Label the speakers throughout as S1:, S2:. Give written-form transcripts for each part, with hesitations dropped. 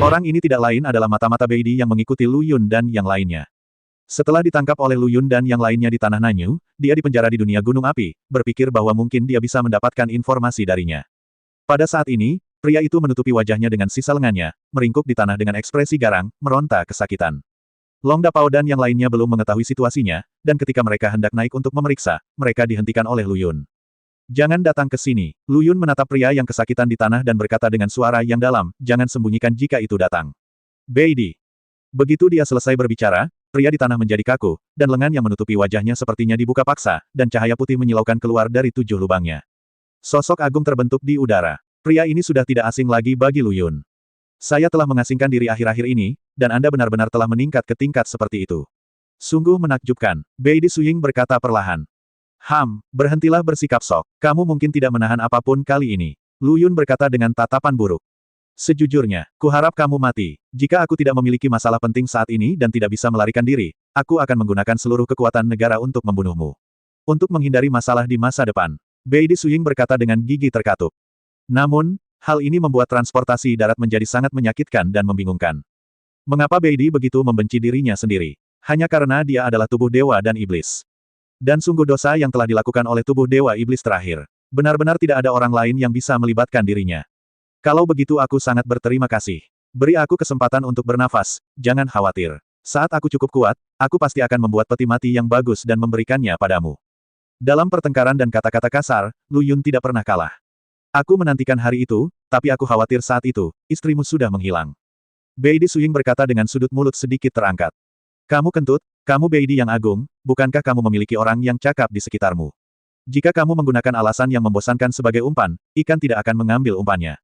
S1: Orang ini tidak lain adalah mata-mata Beidi yang mengikuti Lu Yun dan yang lainnya. Setelah ditangkap oleh Lu Yun dan yang lainnya di Tanah Nanyu, dia dipenjara di dunia gunung api, berpikir bahwa mungkin dia bisa mendapatkan informasi darinya. Pada saat ini, pria itu menutupi wajahnya dengan sisa lengannya, meringkuk di tanah dengan ekspresi garang, meronta kesakitan. Long Dapao dan yang lainnya belum mengetahui situasinya, dan ketika mereka hendak naik untuk memeriksa, mereka dihentikan oleh Lu Yun. Jangan datang ke sini. Lu Yun menatap pria yang kesakitan di tanah dan berkata dengan suara yang dalam, jangan sembunyikan jika itu datang. Beidi. Begitu dia selesai berbicara, pria di tanah menjadi kaku, dan lengan yang menutupi wajahnya sepertinya dibuka paksa, dan cahaya putih menyilaukan keluar dari 7 lubangnya. Sosok agung terbentuk di udara. Pria ini sudah tidak asing lagi bagi Lu Yun. Saya telah mengasingkan diri akhir-akhir ini, dan Anda benar-benar telah meningkat ke tingkat seperti itu. Sungguh menakjubkan. Beidi Suying berkata perlahan. Berhentilah bersikap sok. Kamu mungkin tidak menahan apapun kali ini. Lu Yun berkata dengan tatapan buruk. Sejujurnya, kuharap kamu mati. Jika aku tidak memiliki masalah penting saat ini dan tidak bisa melarikan diri, aku akan menggunakan seluruh kekuatan negara untuk membunuhmu. Untuk menghindari masalah di masa depan. Beidi Suying berkata dengan gigi terkatup. Namun, hal ini membuat transportasi darat menjadi sangat menyakitkan dan membingungkan. Mengapa Beidi begitu membenci dirinya sendiri? Hanya karena dia adalah tubuh dewa dan iblis. Dan sungguh dosa yang telah dilakukan oleh tubuh dewa iblis terakhir. Benar-benar tidak ada orang lain yang bisa melibatkan dirinya. Kalau begitu aku sangat berterima kasih. Beri aku kesempatan untuk bernafas, jangan khawatir. Saat aku cukup kuat, aku pasti akan membuat peti mati yang bagus dan memberikannya padamu. Dalam pertengkaran dan kata-kata kasar, Lu Yun tidak pernah kalah. Aku menantikan hari itu, tapi aku khawatir saat itu, istrimu sudah menghilang. Beidi Suying berkata dengan sudut mulut sedikit terangkat. Kamu kentut, kamu Beidi yang agung, bukankah kamu memiliki orang yang cakap di sekitarmu? Jika kamu menggunakan alasan yang membosankan sebagai umpan, ikan tidak akan mengambil umpannya.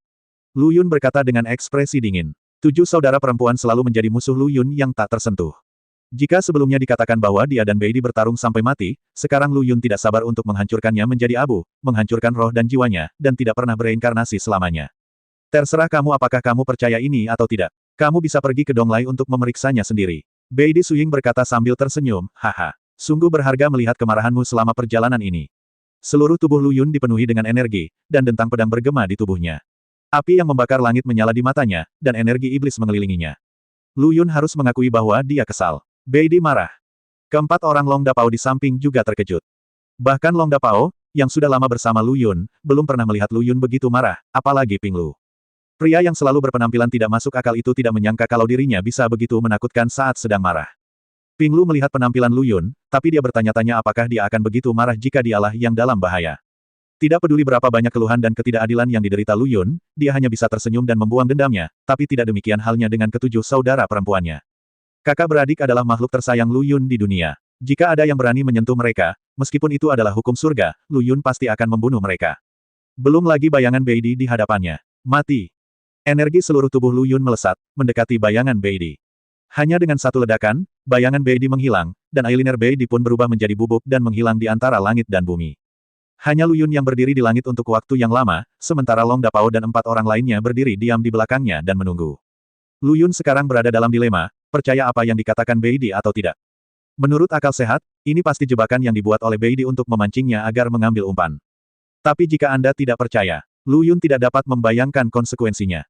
S1: Lu Yun berkata dengan ekspresi dingin. 7 saudara perempuan selalu menjadi musuh Lu Yun yang tak tersentuh. Jika sebelumnya dikatakan bahwa dia dan Beidi bertarung sampai mati, sekarang Lu Yun tidak sabar untuk menghancurkannya menjadi abu, menghancurkan roh dan jiwanya, dan tidak pernah bereinkarnasi selamanya. Terserah kamu apakah kamu percaya ini atau tidak. Kamu bisa pergi ke Donglai untuk memeriksanya sendiri. Beidi Suying berkata sambil tersenyum, haha. Sungguh berharga melihat kemarahanmu selama perjalanan ini. Seluruh tubuh Lu Yun dipenuhi dengan energi, dan dentang pedang bergema di tubuhnya. Api yang membakar langit menyala di matanya, dan energi iblis mengelilinginya. Lu Yun harus mengakui bahwa dia kesal. Beidi marah. Keempat orang Long Dapao di samping juga terkejut. Bahkan Long Dapao, yang sudah lama bersama Lu Yun, belum pernah melihat Lu Yun begitu marah, apalagi Ping Lu. Pria yang selalu berpenampilan tidak masuk akal itu tidak menyangka kalau dirinya bisa begitu menakutkan saat sedang marah. Ping Lu melihat penampilan Lu Yun, tapi dia bertanya-tanya apakah dia akan begitu marah jika dialah yang dalam bahaya. Tidak peduli berapa banyak keluhan dan ketidakadilan yang diderita Lu Yun, dia hanya bisa tersenyum dan membuang dendamnya, tapi tidak demikian halnya dengan ketujuh saudara perempuannya. Kakak beradik adalah makhluk tersayang Lu Yun di dunia. Jika ada yang berani menyentuh mereka, meskipun itu adalah hukum surga, Lu Yun pasti akan membunuh mereka. Belum lagi bayangan Beidi di hadapannya. Mati. Energi seluruh tubuh Lu Yun melesat, mendekati bayangan Beidi. Hanya dengan satu ledakan, bayangan Beidi menghilang, dan Ailiner Beidi pun berubah menjadi bubuk dan menghilang di antara langit dan bumi. Hanya Lu Yun yang berdiri di langit untuk waktu yang lama, sementara Long Dapao dan 4 orang lainnya berdiri diam di belakangnya dan menunggu. Lu Yun sekarang berada dalam dilema, percaya apa yang dikatakan Beidi atau tidak. Menurut akal sehat, ini pasti jebakan yang dibuat oleh Beidi untuk memancingnya agar mengambil umpan. Tapi jika Anda tidak percaya, Lu Yun tidak dapat membayangkan konsekuensinya.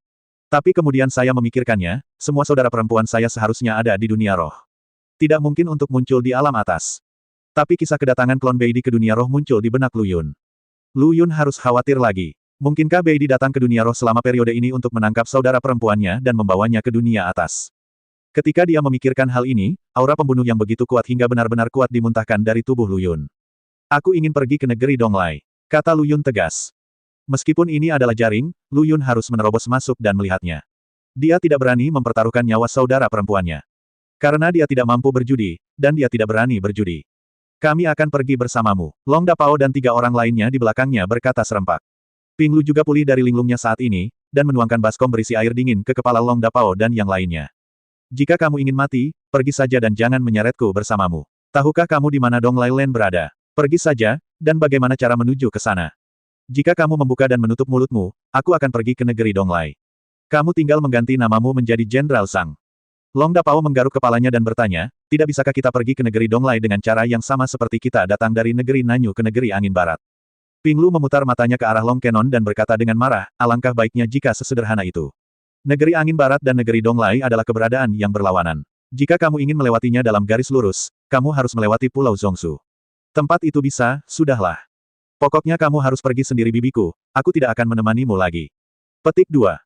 S1: Tapi kemudian saya memikirkannya, semua saudara perempuan saya seharusnya ada di dunia roh. Tidak mungkin untuk muncul di alam atas. Tapi kisah kedatangan klon Beidi ke dunia roh muncul di benak Lu Yun. Lu Yun harus khawatir lagi. Mungkinkah Beidi datang ke dunia roh selama periode ini untuk menangkap saudara perempuannya dan membawanya ke dunia atas? Ketika dia memikirkan hal ini, aura pembunuh yang begitu kuat hingga benar-benar kuat dimuntahkan dari tubuh Lu Yun. Aku ingin pergi ke negeri Donglai, kata Lu Yun tegas. Meskipun ini adalah jaring, Lu Yun harus menerobos masuk dan melihatnya. Dia tidak berani mempertaruhkan nyawa saudara perempuannya. Karena dia tidak mampu berjudi, dan dia tidak berani berjudi. Kami akan pergi bersamamu. Long Dapao dan 3 orang lainnya di belakangnya berkata serempak. Ping Lu juga pulih dari linglungnya saat ini, dan menuangkan baskom berisi air dingin ke kepala Long Dapao dan yang lainnya. Jika kamu ingin mati, pergi saja dan jangan menyeretku bersamamu. Tahukah kamu di mana Donglai Land berada? Pergi saja, dan bagaimana cara menuju ke sana? Jika kamu membuka dan menutup mulutmu, aku akan pergi ke negeri Donglai. Kamu tinggal mengganti namamu menjadi Jenderal Sang. Long Dapao menggaruk kepalanya dan bertanya, tidak bisakah kita pergi ke negeri Donglai dengan cara yang sama seperti kita datang dari negeri Nanyu ke negeri Angin Barat? Ping Lu memutar matanya ke arah Long Kenon dan berkata dengan marah, alangkah baiknya jika sesederhana itu. Negeri Angin Barat dan Negeri Donglai adalah keberadaan yang berlawanan. Jika kamu ingin melewatinya dalam garis lurus, kamu harus melewati Pulau Zongsu. Tempat itu bisa, sudahlah. Pokoknya kamu harus pergi sendiri bibiku, aku tidak akan menemanimu lagi. Petik 2.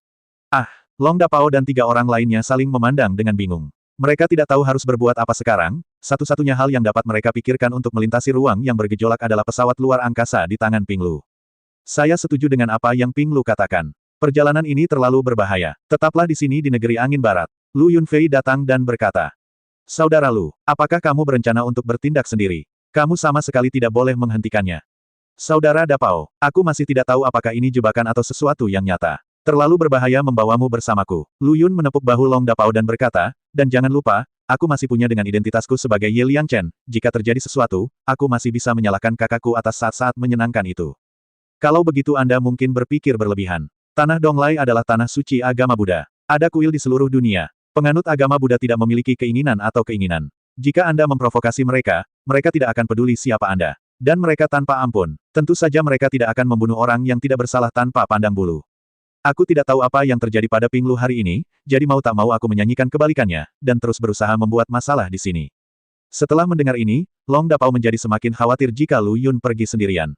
S1: Ah, Long Dapao dan 3 orang lainnya saling memandang dengan bingung. Mereka tidak tahu harus berbuat apa sekarang, satu-satunya hal yang dapat mereka pikirkan untuk melintasi ruang yang bergejolak adalah pesawat luar angkasa di tangan Ping Lu. Saya setuju dengan apa yang Ping Lu katakan. Perjalanan ini terlalu berbahaya. Tetaplah di sini di Negeri Angin Barat. Lu Yunfei datang dan berkata, Saudara Lu, apakah kamu berencana untuk bertindak sendiri? Kamu sama sekali tidak boleh menghentikannya. Saudara Dapao, aku masih tidak tahu apakah ini jebakan atau sesuatu yang nyata. Terlalu berbahaya membawamu bersamaku. Lu Yun menepuk bahu Long Dapao dan berkata, dan jangan lupa, aku masih punya dengan identitasku sebagai Ye Liang Chen. Jika terjadi sesuatu, aku masih bisa menyalahkan kakakku atas saat-saat menyenangkan itu. Kalau begitu Anda mungkin berpikir berlebihan. Tanah Donglai adalah tanah suci agama Buddha. Ada kuil di seluruh dunia. Penganut agama Buddha tidak memiliki keinginan atau keinginan. Jika Anda memprovokasi mereka, mereka tidak akan peduli siapa Anda. Dan mereka tanpa ampun. Tentu saja mereka tidak akan membunuh orang yang tidak bersalah tanpa pandang bulu. Aku tidak tahu apa yang terjadi pada Ping Lu hari ini, jadi mau tak mau aku menyanyikan kebalikannya, dan terus berusaha membuat masalah di sini. Setelah mendengar ini, Long Dapao menjadi semakin khawatir jika Lu Yun pergi sendirian.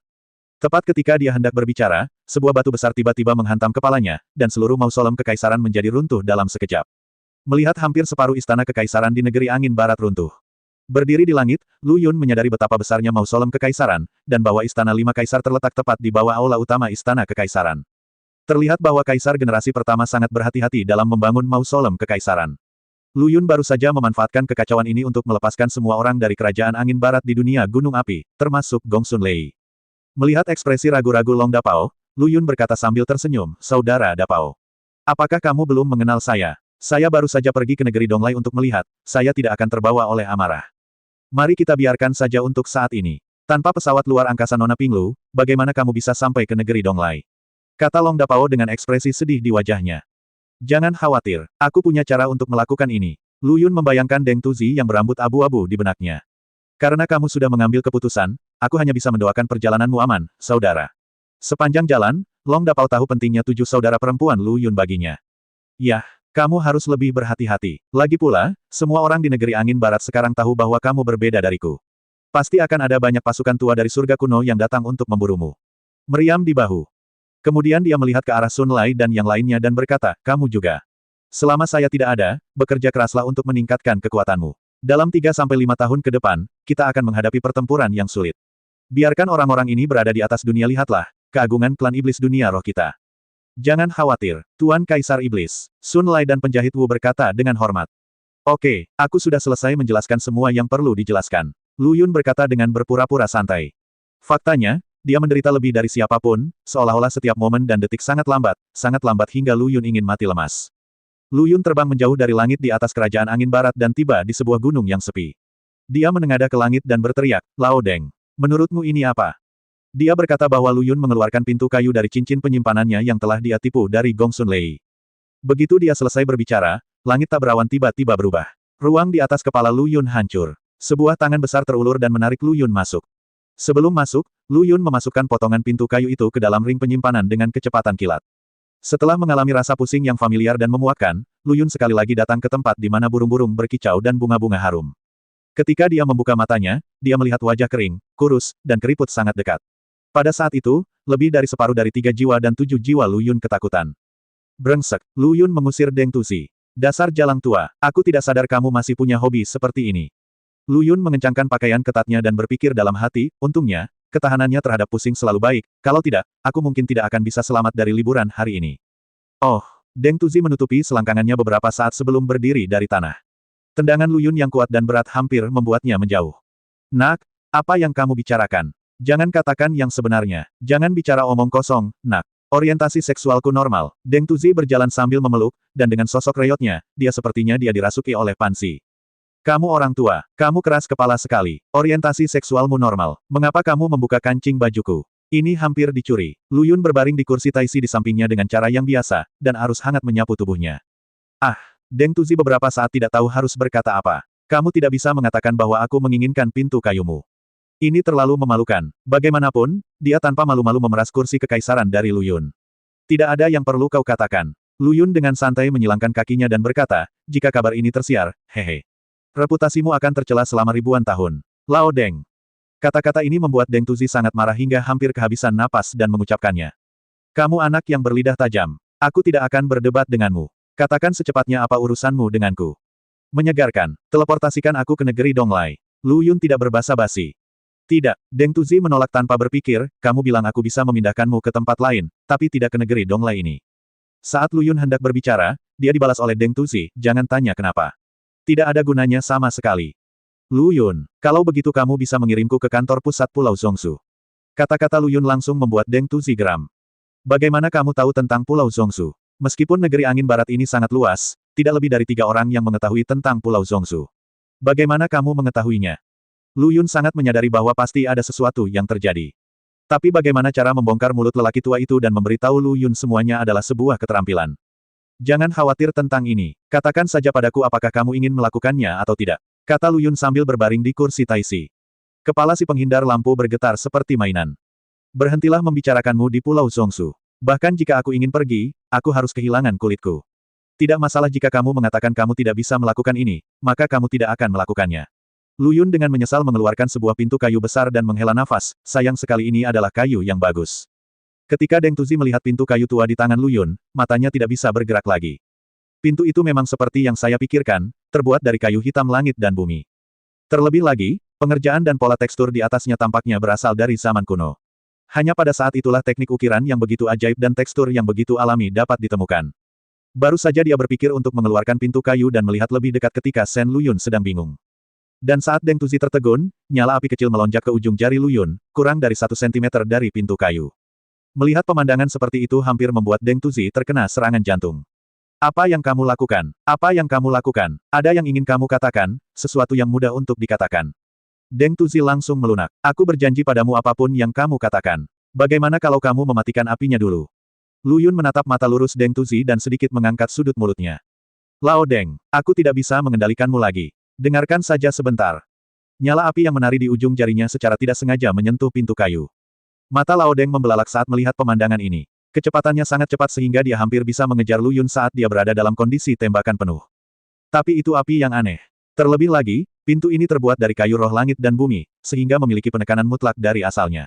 S1: Tepat ketika dia hendak berbicara, sebuah batu besar tiba-tiba menghantam kepalanya, dan seluruh mausolem kekaisaran menjadi runtuh dalam sekejap. Melihat hampir separuh istana kekaisaran di Negeri Angin Barat runtuh. Berdiri di langit, Lu Yun menyadari betapa besarnya mausolem kekaisaran, dan bahwa istana 5 kaisar terletak tepat di bawah aula utama istana kekaisaran. Terlihat bahwa kaisar generasi pertama sangat berhati-hati dalam membangun mausolem kekaisaran. Lu Yun baru saja memanfaatkan kekacauan ini untuk melepaskan semua orang dari kerajaan angin barat di dunia gunung api, termasuk Gongsun Lei. Melihat ekspresi ragu-ragu Long Dapao, Lu Yun berkata sambil tersenyum, Saudara Dapao. Apakah kamu belum mengenal saya? Saya baru saja pergi ke negeri Donglai untuk melihat, saya tidak akan terbawa oleh amarah. Mari kita biarkan saja untuk saat ini. Tanpa pesawat luar angkasa Nona Ping Lu, bagaimana kamu bisa sampai ke negeri Donglai? Kata Long Dapao dengan ekspresi sedih di wajahnya. Jangan khawatir, aku punya cara untuk melakukan ini. Lu Yun membayangkan Deng Tuzi yang berambut abu-abu di benaknya. Karena kamu sudah mengambil keputusan, aku hanya bisa mendoakan perjalananmu aman, saudara. Sepanjang jalan, Long Dapao tahu pentingnya 7 saudara perempuan Lu Yun baginya. Yah, kamu harus lebih berhati-hati. Lagi pula, semua orang di negeri angin barat sekarang tahu bahwa kamu berbeda dariku. Pasti akan ada banyak pasukan tua dari surga kuno yang datang untuk memburumu. Meriam di bahu. Kemudian dia melihat ke arah Sun Lai dan yang lainnya dan berkata, kamu juga. Selama saya tidak ada, bekerja keraslah untuk meningkatkan kekuatanmu. Dalam 3-5 tahun ke depan, kita akan menghadapi pertempuran yang sulit. Biarkan orang-orang ini berada di atas dunia, lihatlah, keagungan klan iblis dunia roh kita. Jangan khawatir, Tuan Kaisar Iblis. Sun Lai dan penjahit Wu berkata dengan hormat. Oke, aku sudah selesai menjelaskan semua yang perlu dijelaskan. Lu Yun berkata dengan berpura-pura santai. Faktanya, dia menderita lebih dari siapapun, seolah-olah setiap momen dan detik sangat lambat hingga Lu Yun ingin mati lemas. Lu Yun terbang menjauh dari langit di atas kerajaan angin barat dan tiba di sebuah gunung yang sepi. Dia menengadah ke langit dan berteriak, Lao Deng. Menurutmu ini apa? Dia berkata bahwa Lu Yun mengeluarkan pintu kayu dari cincin penyimpanannya yang telah dia tipu dari Gongsun Lei. Begitu dia selesai berbicara, langit tak berawan tiba-tiba berubah. Ruang di atas kepala Lu Yun hancur. Sebuah tangan besar terulur dan menarik Lu Yun masuk. Sebelum masuk, Lu Yun memasukkan potongan pintu kayu itu ke dalam ring penyimpanan dengan kecepatan kilat. Setelah mengalami rasa pusing yang familiar dan memuakkan, Lu Yun sekali lagi datang ke tempat di mana burung-burung berkicau dan bunga-bunga harum. Ketika dia membuka matanya, dia melihat wajah kering, kurus, dan keriput sangat dekat. Pada saat itu, lebih dari separuh dari 3 jiwa dan 7 jiwa Lu Yun ketakutan. Brengsek, Lu Yun mengusir Deng Tuzi. Dasar jalang tua, aku tidak sadar kamu masih punya hobi seperti ini. Lu Yun mengencangkan pakaian ketatnya dan berpikir dalam hati, untungnya, ketahanannya terhadap pusing selalu baik, kalau tidak, aku mungkin tidak akan bisa selamat dari liburan hari ini. Oh, Deng Tuzi menutupi selangkangannya beberapa saat sebelum berdiri dari tanah. Tendangan Lu Yun yang kuat dan berat hampir membuatnya menjauh. Nak, apa yang kamu bicarakan? Jangan katakan yang sebenarnya. Jangan bicara omong kosong, nak. Orientasi seksualku normal. Deng Tuzi berjalan sambil memeluk, dan dengan sosok reyotnya, dia sepertinya dia dirasuki oleh pansi. Kamu orang tua, kamu keras kepala sekali. Orientasi seksualmu normal. Mengapa kamu membuka kancing bajuku? Ini hampir dicuri. Lu Yun berbaring di kursi taisi di sampingnya dengan cara yang biasa, dan arus hangat menyapu tubuhnya. Ah, Deng Tuzi beberapa saat tidak tahu harus berkata apa. Kamu tidak bisa mengatakan bahwa aku menginginkan pintu kayumu. Ini terlalu memalukan. Bagaimanapun, dia tanpa malu-malu memeras kursi kekaisaran dari Lu Yun. Tidak ada yang perlu kau katakan. Lu Yun dengan santai menyilangkan kakinya dan berkata, jika kabar ini tersiar, hehe. Reputasimu akan tercela selama ribuan tahun. Lao Deng. Kata-kata ini membuat Deng Tuzi sangat marah hingga hampir kehabisan napas dan mengucapkannya. Kamu anak yang berlidah tajam. Aku tidak akan berdebat denganmu. Katakan secepatnya apa urusanmu denganku. Menyegarkan. Teleportasikan aku ke negeri Donglai. Lu Yun tidak berbasa-basi. Tidak, Deng Tuzi menolak tanpa berpikir, kamu bilang aku bisa memindahkanmu ke tempat lain, tapi tidak ke negeri Donglai ini. Saat Lu Yun hendak berbicara, dia dibalas oleh Deng Tuzi, jangan tanya kenapa. Tidak ada gunanya sama sekali. Lu Yun, kalau begitu kamu bisa mengirimku ke kantor pusat Pulau Zongsu. Kata-kata Lu Yun langsung membuat Deng Tuzi geram. Bagaimana kamu tahu tentang Pulau Zongsu? Meskipun negeri angin barat ini sangat luas, tidak lebih dari 3 orang yang mengetahui tentang Pulau Zongsu. Bagaimana kamu mengetahuinya? Lu Yun sangat menyadari bahwa pasti ada sesuatu yang terjadi. Tapi bagaimana cara membongkar mulut lelaki tua itu dan memberitahu Lu Yun semuanya adalah sebuah keterampilan. Jangan khawatir tentang ini. Katakan saja padaku apakah kamu ingin melakukannya atau tidak. Kata Lu Yun sambil berbaring di kursi taisi. Kepala si penghindar lampu bergetar seperti mainan. Berhentilah membicarakanmu di Pulau Zongsu. Bahkan jika aku ingin pergi, aku harus kehilangan kulitku. Tidak masalah jika kamu mengatakan kamu tidak bisa melakukan ini, maka kamu tidak akan melakukannya. Lu Yun dengan menyesal mengeluarkan sebuah pintu kayu besar dan menghela nafas, sayang sekali ini adalah kayu yang bagus. Ketika Deng Tuzi melihat pintu kayu tua di tangan Lu Yun, matanya tidak bisa bergerak lagi. Pintu itu memang seperti yang saya pikirkan, terbuat dari kayu hitam langit dan bumi. Terlebih lagi, pengerjaan dan pola tekstur di atasnya tampaknya berasal dari zaman kuno. Hanya pada saat itulah teknik ukiran yang begitu ajaib dan tekstur yang begitu alami dapat ditemukan. Baru saja dia berpikir untuk mengeluarkan pintu kayu dan melihat lebih dekat ketika Shen Lu Yun sedang bingung. Dan saat Deng Tuzi tertegun, nyala api kecil melonjak ke ujung jari Lu Yun, kurang dari 1 sentimeter dari pintu kayu. Melihat pemandangan seperti itu hampir membuat Deng Tuzi terkena serangan jantung. Apa yang kamu lakukan? Apa yang kamu lakukan? Ada yang ingin kamu katakan, sesuatu yang mudah untuk dikatakan. Deng Tuzi langsung melunak. Aku berjanji padamu apapun yang kamu katakan. Bagaimana kalau kamu mematikan apinya dulu? Lu Yun menatap mata lurus Deng Tuzi dan sedikit mengangkat sudut mulutnya. Lao Deng, aku tidak bisa mengendalikanmu lagi. Dengarkan saja sebentar. Nyala api yang menari di ujung jarinya secara tidak sengaja menyentuh pintu kayu. Mata Lao Deng membelalak saat melihat pemandangan ini. Kecepatannya sangat cepat sehingga dia hampir bisa mengejar Lu Yun saat dia berada dalam kondisi tembakan penuh. Tapi itu api yang aneh. Terlebih lagi, pintu ini terbuat dari kayu roh langit dan bumi, sehingga memiliki penekanan mutlak dari asalnya.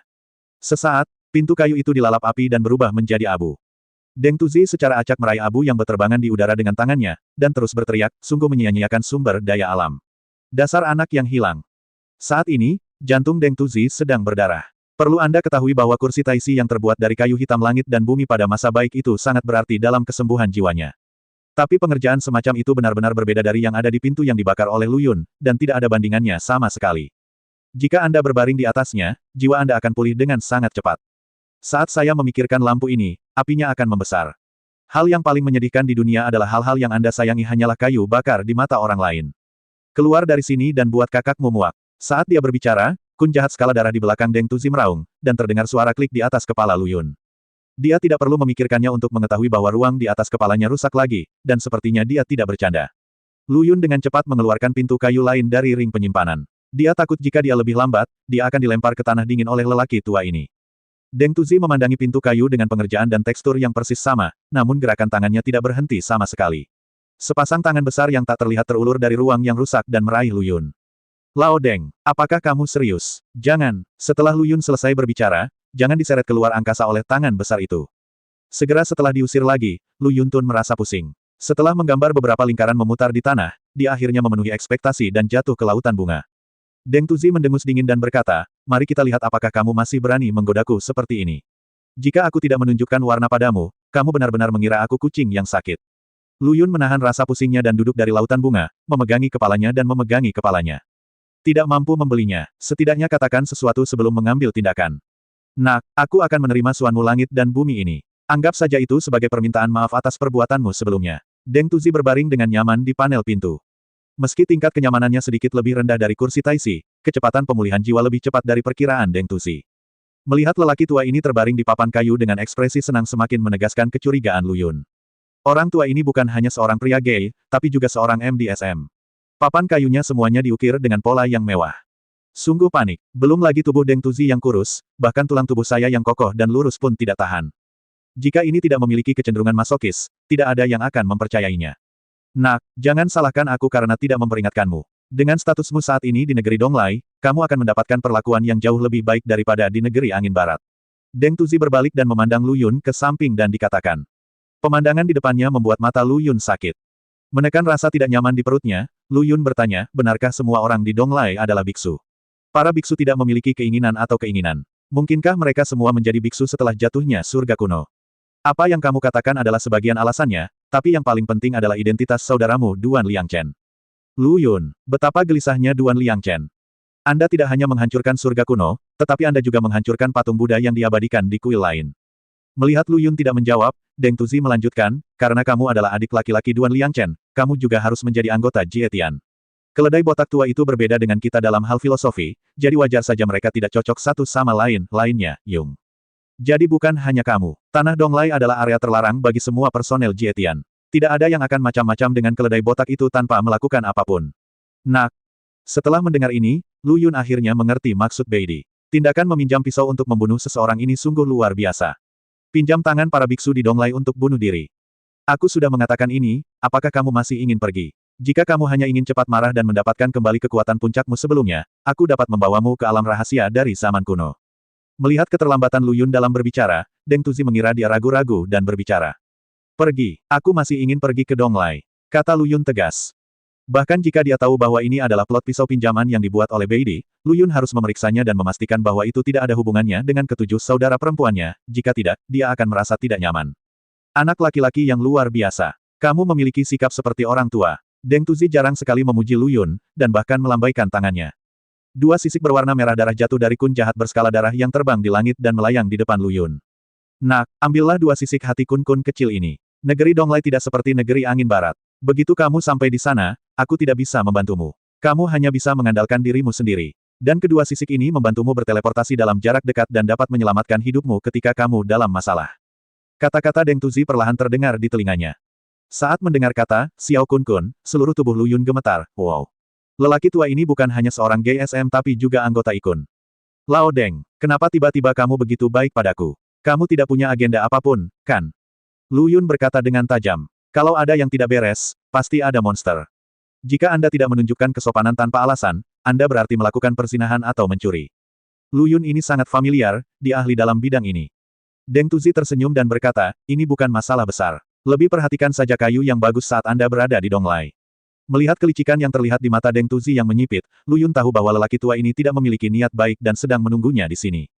S1: Sesaat, pintu kayu itu dilalap api dan berubah menjadi abu. Deng Tuzi secara acak meraih abu yang berterbangan di udara dengan tangannya, dan terus berteriak, sungguh menyia-nyiakan sumber daya alam. Dasar anak yang hilang. Saat ini, jantung Deng Tuzi sedang berdarah. Perlu Anda ketahui bahwa kursi taisi yang terbuat dari kayu hitam langit dan bumi pada masa baik itu sangat berarti dalam kesembuhan jiwanya. Tapi pengerjaan semacam itu benar-benar berbeda dari yang ada di pintu yang dibakar oleh Lu Yun, dan tidak ada bandingannya sama sekali. Jika Anda berbaring di atasnya, jiwa Anda akan pulih dengan sangat cepat. Saat saya memikirkan lampu ini, apinya akan membesar. Hal yang paling menyedihkan di dunia adalah hal-hal yang Anda sayangi hanyalah kayu bakar di mata orang lain. Keluar dari sini dan buat kakakmu muak. Saat dia berbicara, kun jahat skala darah di belakang Deng Tuzi meraung, dan terdengar suara klik di atas kepala Lu Yun. Dia tidak perlu memikirkannya untuk mengetahui bahwa ruang di atas kepalanya rusak lagi, dan sepertinya dia tidak bercanda. Lu Yun dengan cepat mengeluarkan pintu kayu lain dari ring penyimpanan. Dia takut jika dia lebih lambat, dia akan dilempar ke tanah dingin oleh lelaki tua ini. Deng Tuzi memandangi pintu kayu dengan pengerjaan dan tekstur yang persis sama, namun gerakan tangannya tidak berhenti sama sekali. Sepasang tangan besar yang tak terlihat terulur dari ruang yang rusak dan meraih Lu Yun. Lao Deng, apakah kamu serius? Jangan. Setelah Lu Yun selesai berbicara, jangan diseret keluar angkasa oleh tangan besar itu. Segera setelah diusir lagi, Lu Yun Tun merasa pusing. Setelah menggambar beberapa lingkaran memutar di tanah, dia akhirnya memenuhi ekspektasi dan jatuh ke lautan bunga. Deng Tuzi mendengus dingin dan berkata, mari kita lihat apakah kamu masih berani menggodaku seperti ini. Jika aku tidak menunjukkan warna padamu, kamu benar-benar mengira aku kucing yang sakit. Lu Yun menahan rasa pusingnya dan duduk dari lautan bunga, memegangi kepalanya dan memegangi kepalanya. Tidak mampu membelinya, setidaknya katakan sesuatu sebelum mengambil tindakan. Nak, aku akan menerima suanmu langit dan bumi ini. Anggap saja itu sebagai permintaan maaf atas perbuatanmu sebelumnya. Deng Tuzi berbaring dengan nyaman di panel pintu. Meski tingkat kenyamanannya sedikit lebih rendah dari kursi taisi, kecepatan pemulihan jiwa lebih cepat dari perkiraan Deng Tuzi. Melihat lelaki tua ini terbaring di papan kayu dengan ekspresi senang semakin menegaskan kecurigaan Lu Yun. Orang tua ini bukan hanya seorang pria gay, tapi juga seorang MDSM. Papan kayunya semuanya diukir dengan pola yang mewah. Sungguh panik. Belum lagi tubuh Deng Tuzi yang kurus, bahkan tulang tubuh saya yang kokoh dan lurus pun tidak tahan. Jika ini tidak memiliki kecenderungan masokis, tidak ada yang akan mempercayainya. Nak, jangan salahkan aku karena tidak memperingatkanmu. Dengan statusmu saat ini di negeri Donglai, kamu akan mendapatkan perlakuan yang jauh lebih baik daripada di negeri Angin Barat. Deng Tuzi berbalik dan memandang Lu Yun ke samping dan dikatakan. Pemandangan di depannya membuat mata Lu Yun sakit. Menekan rasa tidak nyaman di perutnya, Lu Yun bertanya, benarkah semua orang di Donglai adalah biksu? Para biksu tidak memiliki keinginan atau keinginan. Mungkinkah mereka semua menjadi biksu setelah jatuhnya surga kuno? Apa yang kamu katakan adalah sebagian alasannya, tapi yang paling penting adalah identitas saudaramu Duan Liangchen. Lu Yun, betapa gelisahnya Duan Liangchen. Anda tidak hanya menghancurkan surga kuno, tetapi Anda juga menghancurkan patung Buddha yang diabadikan di kuil lain. Melihat Lu Yun tidak menjawab, Deng Tuzi melanjutkan, karena kamu adalah adik laki-laki Duan Liangchen, kamu juga harus menjadi anggota Jietian. Keledai botak tua itu berbeda dengan kita dalam hal filosofi, jadi wajar saja mereka tidak cocok satu sama lainnya, Yung. Jadi bukan hanya kamu. Tanah Donglai adalah area terlarang bagi semua personel Jietian. Tidak ada yang akan macam-macam dengan keledai botak itu tanpa melakukan apapun. Nak. Setelah mendengar ini, Lu Yun akhirnya mengerti maksud Beidi. Tindakan meminjam pisau untuk membunuh seseorang ini sungguh luar biasa. Pinjam tangan para biksu di Donglai untuk bunuh diri. Aku sudah mengatakan ini, apakah kamu masih ingin pergi? Jika kamu hanya ingin cepat marah dan mendapatkan kembali kekuatan puncakmu sebelumnya, aku dapat membawamu ke alam rahasia dari zaman kuno. Melihat keterlambatan Lu Yun dalam berbicara, Deng Tuzi mengira dia ragu-ragu dan berbicara. Pergi, aku masih ingin pergi ke Donglai, kata Lu Yun tegas. Bahkan jika dia tahu bahwa ini adalah plot pisau pinjaman yang dibuat oleh Beidi, Lu Yun harus memeriksanya dan memastikan bahwa itu tidak ada hubungannya dengan ketujuh saudara perempuannya, jika tidak, dia akan merasa tidak nyaman. Anak laki-laki yang luar biasa. Kamu memiliki sikap seperti orang tua. Deng Tuzi jarang sekali memuji Lu Yun, dan bahkan melambaikan tangannya. Dua sisik berwarna merah darah jatuh dari kun jahat berskala darah yang terbang di langit dan melayang di depan Lu Yun. Nak, ambillah dua sisik hati kun-kun kecil ini. Negeri Donglai tidak seperti negeri Angin Barat. Begitu kamu sampai di sana, aku tidak bisa membantumu. Kamu hanya bisa mengandalkan dirimu sendiri. Dan kedua sisik ini membantumu berteleportasi dalam jarak dekat dan dapat menyelamatkan hidupmu ketika kamu dalam masalah. Kata-kata Deng Tuzi perlahan terdengar di telinganya. Saat mendengar kata, Xiao Kun-kun, seluruh tubuh Lu Yun gemetar, wow. Lelaki tua ini bukan hanya seorang GSM tapi juga anggota ikun. Lao Deng, kenapa tiba-tiba kamu begitu baik padaku? Kamu tidak punya agenda apapun, kan? Lu Yun berkata dengan tajam. Kalau ada yang tidak beres, pasti ada monster. Jika Anda tidak menunjukkan kesopanan tanpa alasan, Anda berarti melakukan perzinahan atau mencuri. Lu Yun ini sangat familiar, dia ahli dalam bidang ini. Deng Tuzi tersenyum dan berkata, ini bukan masalah besar. Lebih perhatikan saja kayu yang bagus saat Anda berada di Donglai. Melihat kelicikan yang terlihat di mata Deng Tuzi yang menyipit, Lu Yun tahu bahwa lelaki tua ini tidak memiliki niat baik dan sedang menunggunya di sini.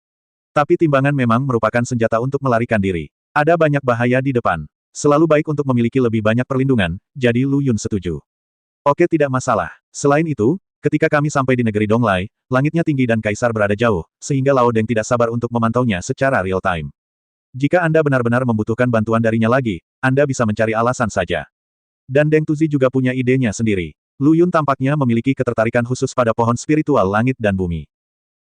S1: Tapi timbangan memang merupakan senjata untuk melarikan diri. Ada banyak bahaya di depan. Selalu baik untuk memiliki lebih banyak perlindungan, jadi Lu Yun setuju. Oke, tidak masalah. Selain itu, ketika kami sampai di negeri Donglai, langitnya tinggi dan kaisar berada jauh, sehingga Lao Deng tidak sabar untuk memantaunya secara real time. Jika Anda benar-benar membutuhkan bantuan darinya lagi, Anda bisa mencari alasan saja. Dan Deng Tuzi juga punya idenya sendiri. Lu Yun tampaknya memiliki ketertarikan khusus pada pohon spiritual langit dan bumi.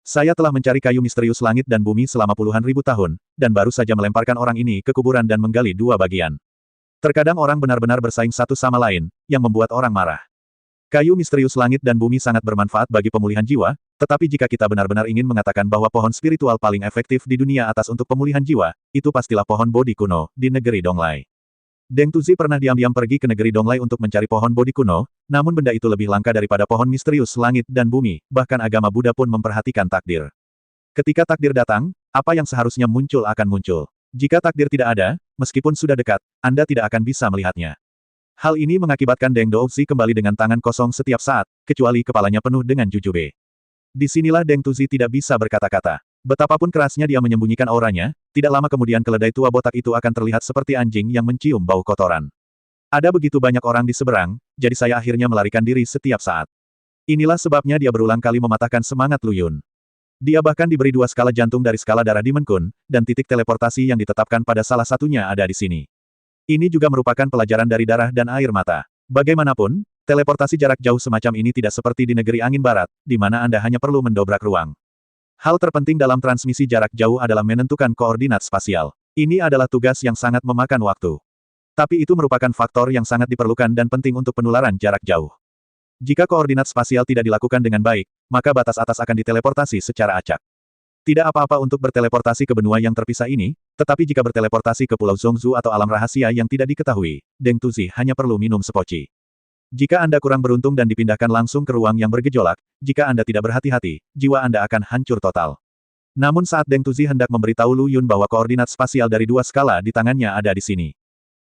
S1: Saya telah mencari kayu misterius langit dan bumi selama puluhan ribu tahun, dan baru saja melemparkan orang ini ke kuburan dan menggali dua bagian. Terkadang orang benar-benar bersaing satu sama lain, yang membuat orang marah. Kayu misterius langit dan bumi sangat bermanfaat bagi pemulihan jiwa, tetapi jika kita benar-benar ingin mengatakan bahwa pohon spiritual paling efektif di dunia atas untuk pemulihan jiwa, itu pastilah pohon Bodhi kuno, di negeri Donglai. Deng Tuzi pernah diam-diam pergi ke negeri Donglai untuk mencari pohon Bodhi kuno, namun benda itu lebih langka daripada pohon misterius langit dan bumi, bahkan agama Buddha pun memperhatikan takdir. Ketika takdir datang, apa yang seharusnya muncul akan muncul. Jika takdir tidak ada, meskipun sudah dekat, Anda tidak akan bisa melihatnya. Hal ini mengakibatkan Deng Douzhi kembali dengan tangan kosong setiap saat, kecuali kepalanya penuh dengan jujube. Disinilah Deng Tuzi tidak bisa berkata-kata. Betapapun kerasnya dia menyembunyikan auranya, tidak lama kemudian keledai tua botak itu akan terlihat seperti anjing yang mencium bau kotoran. Ada begitu banyak orang di seberang, jadi saya akhirnya melarikan diri setiap saat. Inilah sebabnya dia berulang kali mematahkan semangat Lu Yun. Dia bahkan diberi dua skala jantung dari skala darah Demon Kun, dan titik teleportasi yang ditetapkan pada salah satunya ada di sini. Ini juga merupakan pelajaran dari darah dan air mata. Bagaimanapun, teleportasi jarak jauh semacam ini tidak seperti di negeri Angin Barat, di mana Anda hanya perlu mendobrak ruang. Hal terpenting dalam transmisi jarak jauh adalah menentukan koordinat spasial. Ini adalah tugas yang sangat memakan waktu. Tapi itu merupakan faktor yang sangat diperlukan dan penting untuk penularan jarak jauh. Jika koordinat spasial tidak dilakukan dengan baik, maka batas atas akan diteleportasi secara acak. Tidak apa-apa untuk berteleportasi ke benua yang terpisah ini, tetapi jika berteleportasi ke Pulau Zhongzhou atau alam rahasia yang tidak diketahui, Deng Tuzi hanya perlu minum sepoci. Jika Anda kurang beruntung dan dipindahkan langsung ke ruang yang bergejolak, jika Anda tidak berhati-hati, jiwa Anda akan hancur total. Namun saat Deng Tuzi hendak memberitahu Lu Yun bahwa koordinat spasial dari dua skala di tangannya ada di sini.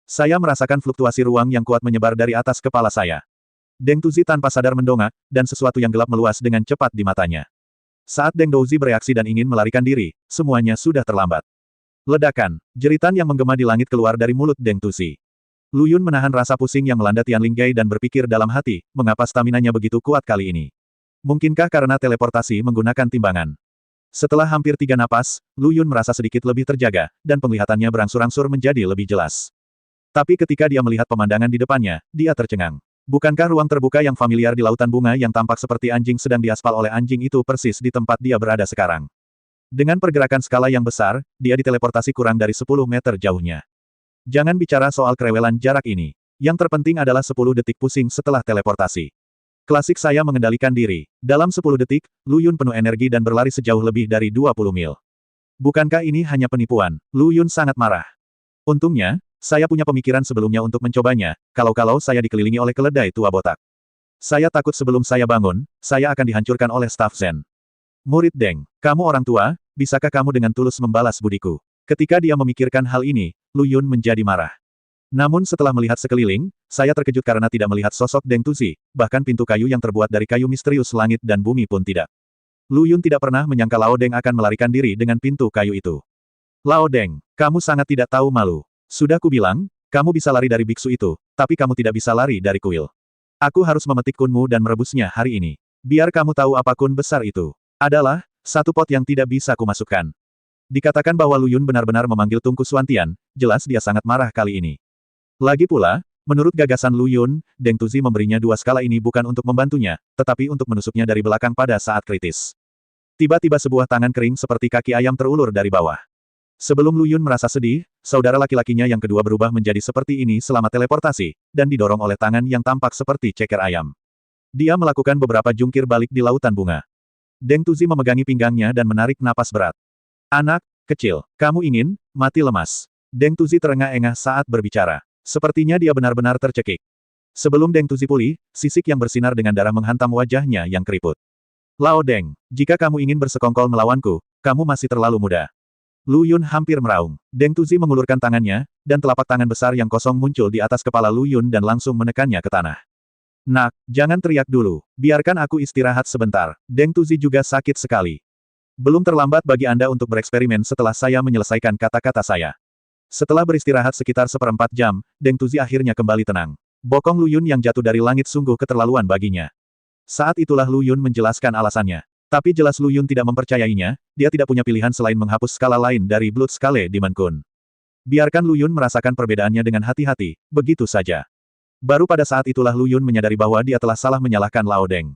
S1: Saya merasakan fluktuasi ruang yang kuat menyebar dari atas kepala saya. Deng Tuzi tanpa sadar mendongak, dan sesuatu yang gelap meluas dengan cepat di matanya. Saat Deng Douzi bereaksi dan ingin melarikan diri, semuanya sudah terlambat. Ledakan, jeritan yang menggema di langit keluar dari mulut Deng Tuzi. Lu Yun menahan rasa pusing yang melanda Tianling Gai dan berpikir dalam hati, mengapa staminanya begitu kuat kali ini. Mungkinkah karena teleportasi menggunakan timbangan? Setelah hampir 3 napas, Lu Yun merasa sedikit lebih terjaga, dan penglihatannya berangsur-angsur menjadi lebih jelas. Tapi ketika dia melihat pemandangan di depannya, dia tercengang. Bukankah ruang terbuka yang familiar di lautan bunga yang tampak seperti anjing sedang diaspal oleh anjing itu persis di tempat dia berada sekarang? Dengan pergerakan skala yang besar, dia diteleportasi kurang dari 10 meter jauhnya. Jangan bicara soal kerewelan jarak ini. Yang terpenting adalah 10 detik pusing setelah teleportasi. Klasik saya mengendalikan diri. Dalam 10 detik, Lu Yun penuh energi dan berlari sejauh lebih dari 20 mil. Bukankah ini hanya penipuan? Lu Yun sangat marah. Untungnya, saya punya pemikiran sebelumnya untuk mencobanya, kalau-kalau saya dikelilingi oleh keledai tua botak. Saya takut sebelum saya bangun, saya akan dihancurkan oleh staf Zen. Murid Deng, kamu orang tua, bisakah kamu dengan tulus membalas budiku? Ketika dia memikirkan hal ini, Lu Yun menjadi marah. Namun setelah melihat sekeliling, saya terkejut karena tidak melihat sosok Deng Tuzi, bahkan pintu kayu yang terbuat dari kayu misterius langit dan bumi pun tidak. Lu Yun tidak pernah menyangka Lao Deng akan melarikan diri dengan pintu kayu itu. Lao Deng, kamu sangat tidak tahu malu. Sudah kubilang, kamu bisa lari dari biksu itu, tapi kamu tidak bisa lari dari kuil. Aku harus memetik kunmu dan merebusnya hari ini. Biar kamu tahu apa kun besar itu. Adalah, satu pot yang tidak bisa kumasukkan. Dikatakan bahwa Lu Yun benar-benar memanggil Tungku Suantian, jelas dia sangat marah kali ini. Lagi pula, menurut gagasan Lu Yun, Deng Tuzi memberinya 2 skala ini bukan untuk membantunya, tetapi untuk menusuknya dari belakang pada saat kritis. Tiba-tiba sebuah tangan kering seperti kaki ayam terulur dari bawah. Sebelum Lu Yun merasa sedih, saudara laki-lakinya yang kedua berubah menjadi seperti ini selama teleportasi, dan didorong oleh tangan yang tampak seperti ceker ayam. Dia melakukan beberapa jungkir balik di lautan bunga. Deng Tuzi memegangi pinggangnya dan menarik napas berat. Anak kecil, kamu ingin mati lemas. Deng Tuzi terengah-engah saat berbicara. Sepertinya dia benar-benar tercekik. Sebelum Deng Tuzi pulih, sisik yang bersinar dengan darah menghantam wajahnya yang keriput. Lao Deng, jika kamu ingin bersekongkol melawanku, kamu masih terlalu muda. Lu Yun hampir meraung. Deng Tuzi mengulurkan tangannya, dan telapak tangan besar yang kosong muncul di atas kepala Lu Yun dan langsung menekannya ke tanah. Nak, jangan teriak dulu. Biarkan aku istirahat sebentar. Deng Tuzi juga sakit sekali. Belum terlambat bagi Anda untuk bereksperimen setelah saya menyelesaikan kata-kata saya. Setelah beristirahat sekitar 1/4 jam, Deng Tuzi akhirnya kembali tenang. Bokong Lu Yun yang jatuh dari langit sungguh keterlaluan baginya. Saat itulah Lu Yun menjelaskan alasannya. Tapi jelas Lu Yun tidak mempercayainya, dia tidak punya pilihan selain menghapus skala lain dari Blood Scale Demon Kun. Biarkan Lu Yun merasakan perbedaannya dengan hati-hati, begitu saja. Baru pada saat itulah Lu Yun menyadari bahwa dia telah salah menyalahkan Lao Deng.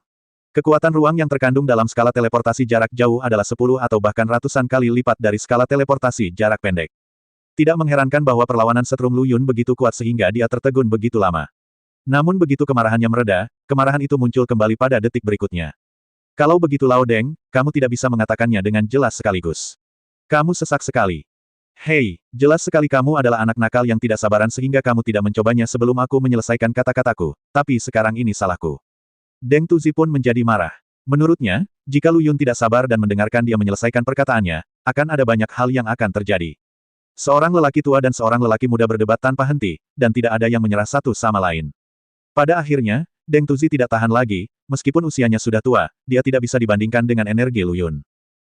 S1: Kekuatan ruang yang terkandung dalam skala teleportasi jarak jauh adalah 10 atau bahkan ratusan kali lipat dari skala teleportasi jarak pendek. Tidak mengherankan bahwa perlawanan setrum Lu Yun begitu kuat sehingga dia tertegun begitu lama. Namun begitu kemarahannya mereda, kemarahan itu muncul kembali pada detik berikutnya. Kalau begitu Lao Deng, kamu tidak bisa mengatakannya dengan jelas sekaligus. Kamu sesak sekali. Hei, jelas sekali kamu adalah anak nakal yang tidak sabaran sehingga kamu tidak mencobanya sebelum aku menyelesaikan kata-kataku, tapi sekarang ini salahku. Deng Tuzi pun menjadi marah. Menurutnya, jika Lu Yun tidak sabar dan mendengarkan dia menyelesaikan perkataannya, akan ada banyak hal yang akan terjadi. Seorang lelaki tua dan seorang lelaki muda berdebat tanpa henti, dan tidak ada yang menyerah satu sama lain. Pada akhirnya, Deng Tuzi tidak tahan lagi, meskipun usianya sudah tua, dia tidak bisa dibandingkan dengan energi Lu Yun.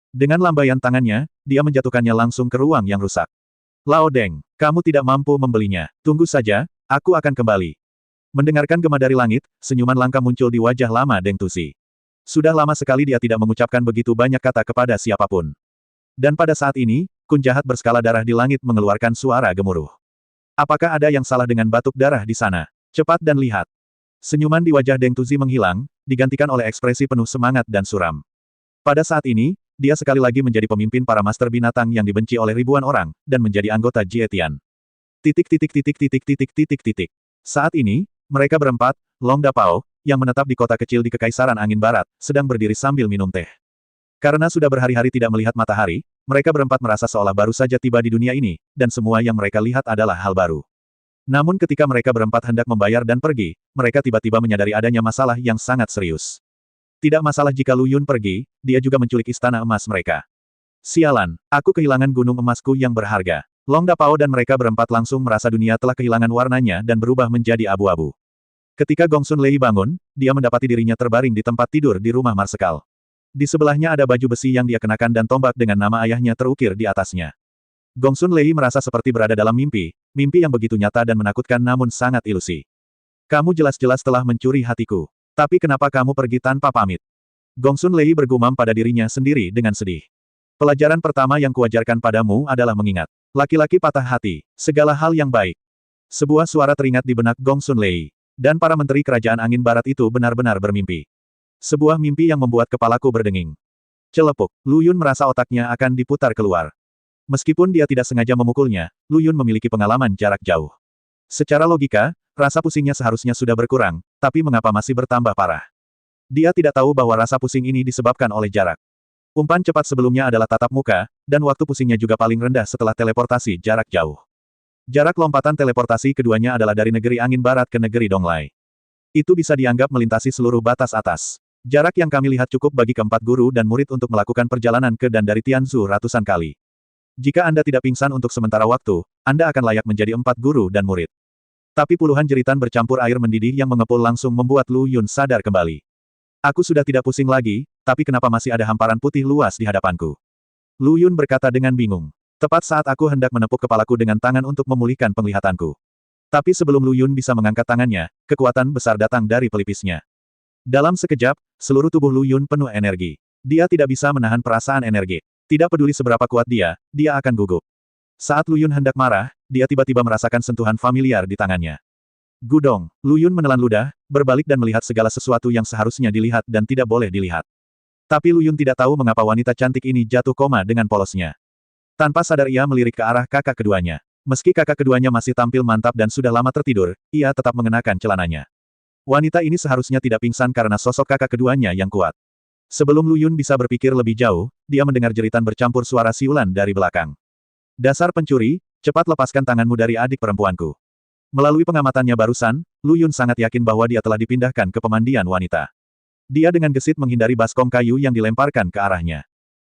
S1: Dengan lambaian tangannya, dia menjatuhkannya langsung ke ruang yang rusak. Lao Deng, kamu tidak mampu membelinya. Tunggu saja, aku akan kembali. Mendengarkan gema dari langit, senyuman langka muncul di wajah lama Deng Tuzi. Sudah lama sekali dia tidak mengucapkan begitu banyak kata kepada siapapun. Dan pada saat ini, kun jahat berskala darah di langit mengeluarkan suara gemuruh. Apakah ada yang salah dengan batuk darah di sana? Cepat dan lihat. Senyuman di wajah Deng Tuzi menghilang, digantikan oleh ekspresi penuh semangat dan suram. Pada saat ini, dia sekali lagi menjadi pemimpin para master binatang yang dibenci oleh ribuan orang, dan menjadi anggota Jietian. Saat ini, mereka berempat, Long Dapao, yang menetap di kota kecil di Kekaisaran Angin Barat, sedang berdiri sambil minum teh. Karena sudah berhari-hari tidak melihat matahari, mereka berempat merasa seolah baru saja tiba di dunia ini, dan semua yang mereka lihat adalah hal baru. Namun ketika mereka berempat hendak membayar dan pergi, mereka tiba-tiba menyadari adanya masalah yang sangat serius. Tidak masalah jika Lu Yun pergi, dia juga menculik istana emas mereka. Sialan, aku kehilangan gunung emasku yang berharga. Long Dapao dan mereka berempat langsung merasa dunia telah kehilangan warnanya dan berubah menjadi abu-abu. Ketika Gong Sun Lei bangun, dia mendapati dirinya terbaring di tempat tidur di rumah marsekal. Di sebelahnya ada baju besi yang dia kenakan dan tombak dengan nama ayahnya terukir di atasnya. Gong Sun Lei merasa seperti berada dalam mimpi, mimpi yang begitu nyata dan menakutkan namun sangat ilusi. Kamu jelas-jelas telah mencuri hatiku. Tapi kenapa kamu pergi tanpa pamit? Gong Sun Lei bergumam pada dirinya sendiri dengan sedih. Pelajaran pertama yang kuajarkan padamu adalah mengingat. Laki-laki patah hati, segala hal yang baik. Sebuah suara teringat di benak Gong Sun Lei. Dan para menteri kerajaan angin barat itu benar-benar bermimpi. Sebuah mimpi yang membuat kepalaku berdenging. Celepuk, Lu Yun merasa otaknya akan diputar keluar. Meskipun dia tidak sengaja memukulnya, Lu Yun memiliki pengalaman jarak jauh. Secara logika, rasa pusingnya seharusnya sudah berkurang, tapi mengapa masih bertambah parah? Dia tidak tahu bahwa rasa pusing ini disebabkan oleh jarak. Umpan cepat sebelumnya adalah tatap muka, dan waktu pusingnya juga paling rendah setelah teleportasi jarak jauh. Jarak lompatan teleportasi keduanya adalah dari negeri angin barat ke negeri Donglai. Itu bisa dianggap melintasi seluruh batas atas. Jarak yang kami lihat cukup bagi keempat guru dan murid untuk melakukan perjalanan ke dan dari Tianzu ratusan kali. Jika Anda tidak pingsan untuk sementara waktu, Anda akan layak menjadi 4 guru dan murid. Tapi puluhan jeritan bercampur air mendidih yang mengepul langsung membuat Lu Yun sadar kembali. Aku sudah tidak pusing lagi, tapi kenapa masih ada hamparan putih luas di hadapanku? Lu Yun berkata dengan bingung. Tepat saat aku hendak menepuk kepalaku dengan tangan untuk memulihkan penglihatanku. Tapi sebelum Lu Yun bisa mengangkat tangannya, kekuatan besar datang dari pelipisnya. Dalam sekejap, seluruh tubuh Lu Yun penuh energi. Dia tidak bisa menahan perasaan energi. Tidak peduli seberapa kuat dia akan gugup. Saat Lu Yun hendak marah, dia tiba-tiba merasakan sentuhan familiar di tangannya. Gudong, Lu Yun menelan ludah, berbalik dan melihat segala sesuatu yang seharusnya dilihat dan tidak boleh dilihat. Tapi Lu Yun tidak tahu mengapa wanita cantik ini jatuh koma dengan polosnya. Tanpa sadar ia melirik ke arah kakak keduanya. Meski kakak keduanya masih tampil mantap dan sudah lama tertidur, ia tetap mengenakan celananya. Wanita ini seharusnya tidak pingsan karena sosok kakak keduanya yang kuat. Sebelum Lu Yun bisa berpikir lebih jauh, dia mendengar jeritan bercampur suara siulan dari belakang. Dasar pencuri, cepat lepaskan tanganmu dari adik perempuanku. Melalui pengamatannya barusan, Lu Yun sangat yakin bahwa dia telah dipindahkan ke pemandian wanita. Dia dengan gesit menghindari baskom kayu yang dilemparkan ke arahnya.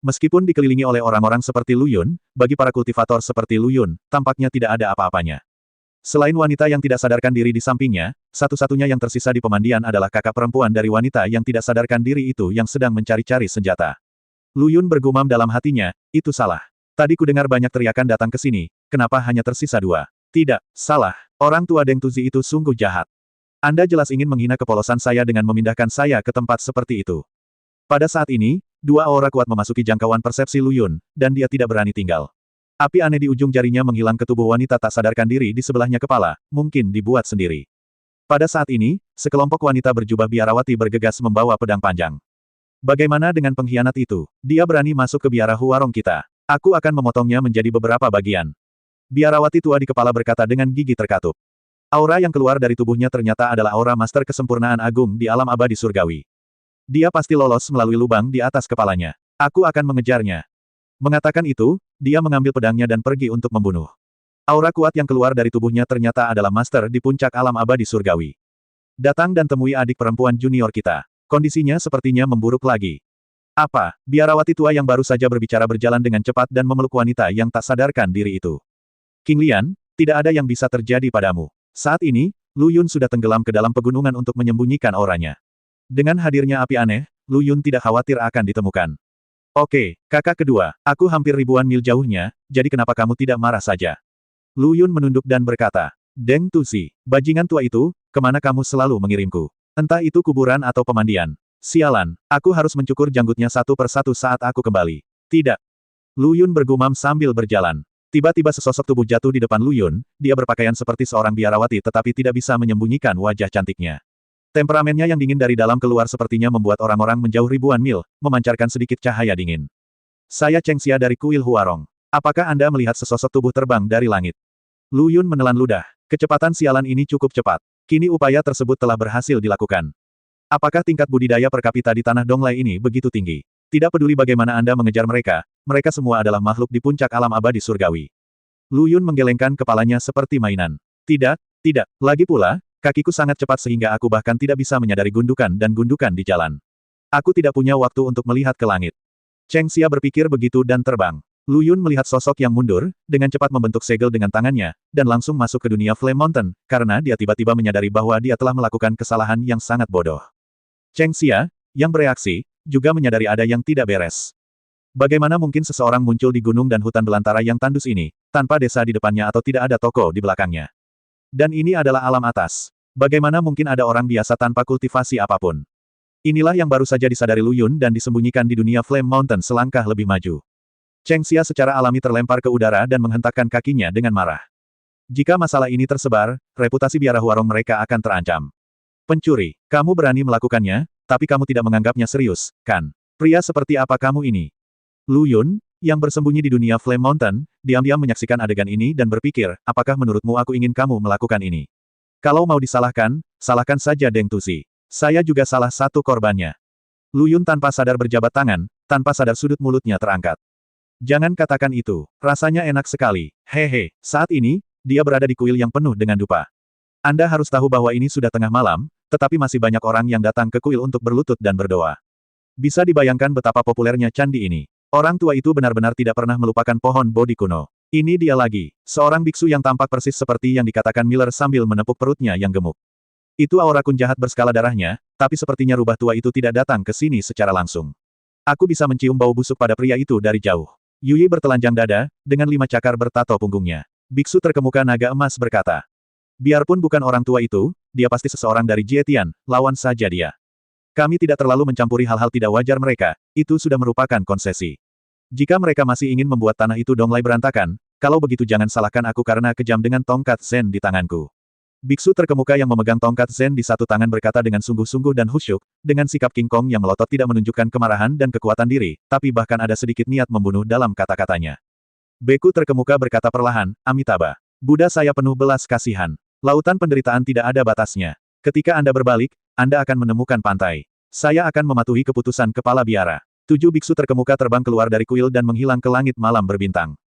S1: Meskipun dikelilingi oleh orang-orang seperti Lu Yun, bagi para kultivator seperti Lu Yun, tampaknya tidak ada apa-apanya. Selain wanita yang tidak sadarkan diri di sampingnya, satu-satunya yang tersisa di pemandian adalah kakak perempuan dari wanita yang tidak sadarkan diri itu yang sedang mencari-cari senjata. Lu Yun bergumam dalam hatinya, itu salah. Tadi ku dengar banyak teriakan datang ke sini, kenapa hanya tersisa 2? Tidak, salah. Orang tua Deng Tuzi itu sungguh jahat. Anda jelas ingin menghina kepolosan saya dengan memindahkan saya ke tempat seperti itu. Pada saat ini, 2 aura kuat memasuki jangkauan persepsi Lu Yun, dan dia tidak berani tinggal. Api aneh di ujung jarinya menghilang ke tubuh wanita tak sadarkan diri di sebelahnya kepala, mungkin dibuat sendiri. Pada saat ini, sekelompok wanita berjubah biarawati bergegas membawa pedang panjang. Bagaimana dengan pengkhianat itu? Dia berani masuk ke biara Huarong kita. Aku akan memotongnya menjadi beberapa bagian. Biarawati tua di kepala berkata dengan gigi terkatup. Aura yang keluar dari tubuhnya ternyata adalah aura master kesempurnaan agung di alam abadi surgawi. Dia pasti lolos melalui lubang di atas kepalanya. Aku akan mengejarnya. Mengatakan itu, dia mengambil pedangnya dan pergi untuk membunuh. Aura kuat yang keluar dari tubuhnya ternyata adalah master di puncak alam abadi surgawi. Datang dan temui adik perempuan junior kita. Kondisinya sepertinya memburuk lagi. Apa? Biarawati tua yang baru saja berbicara berjalan dengan cepat dan memeluk wanita yang tak sadarkan diri itu. King Lian, tidak ada yang bisa terjadi padamu. Saat ini, Lu Yun sudah tenggelam ke dalam pegunungan untuk menyembunyikan auranya. Dengan hadirnya api aneh, Lu Yun tidak khawatir akan ditemukan. Oke, kakak kedua, aku hampir ribuan mil jauhnya, jadi kenapa kamu tidak marah saja? Lu Yun menunduk dan berkata, Deng Tuzi, bajingan tua itu, kemana kamu selalu mengirimku? Entah itu kuburan atau pemandian. Sialan, aku harus mencukur janggutnya satu persatu saat aku kembali. Tidak. Lu Yun bergumam sambil berjalan. Tiba-tiba sesosok tubuh jatuh di depan Lu Yun, dia berpakaian seperti seorang biarawati tetapi tidak bisa menyembunyikan wajah cantiknya. Temperamennya yang dingin dari dalam keluar sepertinya membuat orang-orang menjauh ribuan mil, memancarkan sedikit cahaya dingin. Saya Cheng Xia dari kuil Huarong. Apakah Anda melihat sesosok tubuh terbang dari langit? Lu Yun menelan ludah. Kecepatan sialan ini cukup cepat. Kini upaya tersebut telah berhasil dilakukan. Apakah tingkat budidaya per kapita di tanah Donglai ini begitu tinggi? Tidak peduli bagaimana Anda mengejar mereka, mereka semua adalah makhluk di puncak alam abadi surgawi. Lu Yun menggelengkan kepalanya seperti mainan. Tidak, tidak. Lagi pula, kakiku sangat cepat sehingga aku bahkan tidak bisa menyadari gundukan dan gundukan di jalan. Aku tidak punya waktu untuk melihat ke langit. Cheng Xia berpikir begitu dan terbang. Lu Yun melihat sosok yang mundur, dengan cepat membentuk segel dengan tangannya, dan langsung masuk ke dunia Flame Mountain, karena dia tiba-tiba menyadari bahwa dia telah melakukan kesalahan yang sangat bodoh. Cheng Xia, yang bereaksi, juga menyadari ada yang tidak beres. Bagaimana mungkin seseorang muncul di gunung dan hutan belantara yang tandus ini, tanpa desa di depannya atau tidak ada toko di belakangnya? Dan ini adalah alam atas. Bagaimana mungkin ada orang biasa tanpa kultivasi apapun? Inilah yang baru saja disadari Lu Yun dan disembunyikan di dunia Flame Mountain selangkah lebih maju. Cheng Xia secara alami terlempar ke udara dan menghentakkan kakinya dengan marah. Jika masalah ini tersebar, reputasi biara Huarong mereka akan terancam. Pencuri, kamu berani melakukannya, tapi kamu tidak menganggapnya serius, kan? Pria seperti apa kamu ini? Lu Yun, yang bersembunyi di dunia Flame Mountain, diam-diam menyaksikan adegan ini dan berpikir, apakah menurutmu aku ingin kamu melakukan ini? Kalau mau disalahkan, salahkan saja Deng Tusi. Saya juga salah satu korbannya. Lu Yun tanpa sadar berjabat tangan, tanpa sadar sudut mulutnya terangkat. Jangan katakan itu, rasanya enak sekali. Hehe, saat ini, dia berada di kuil yang penuh dengan dupa. Anda harus tahu bahwa ini sudah tengah malam, tetapi masih banyak orang yang datang ke kuil untuk berlutut dan berdoa. Bisa dibayangkan betapa populernya candi ini. Orang tua itu benar-benar tidak pernah melupakan pohon Bodhi kuno. Ini dia lagi, seorang biksu yang tampak persis seperti yang dikatakan Miller sambil menepuk perutnya yang gemuk. Itu aura kun jahat berskala darahnya, tapi sepertinya rubah tua itu tidak datang ke sini secara langsung. Aku bisa mencium bau busuk pada pria itu dari jauh. Yui bertelanjang dada, dengan 5 cakar bertato punggungnya. Biksu terkemuka naga emas berkata. Biarpun bukan orang tua itu, dia pasti seseorang dari Jietian, lawan saja dia. Kami tidak terlalu mencampuri hal-hal tidak wajar mereka, itu sudah merupakan konsesi. Jika mereka masih ingin membuat tanah itu donglai berantakan, kalau begitu jangan salahkan aku karena kejam dengan tongkat Zen di tanganku. Biksu terkemuka yang memegang tongkat Zen di satu tangan berkata dengan sungguh-sungguh dan khusyuk, dengan sikap King Kong yang melotot tidak menunjukkan kemarahan dan kekuatan diri, tapi bahkan ada sedikit niat membunuh dalam kata-katanya. Beku terkemuka berkata perlahan, Amitabha. Buddha saya penuh belas kasihan. Lautan penderitaan tidak ada batasnya. Ketika Anda berbalik, Anda akan menemukan pantai. Saya akan mematuhi keputusan kepala biara. 7 biksu terkemuka terbang keluar dari kuil dan menghilang ke langit malam berbintang.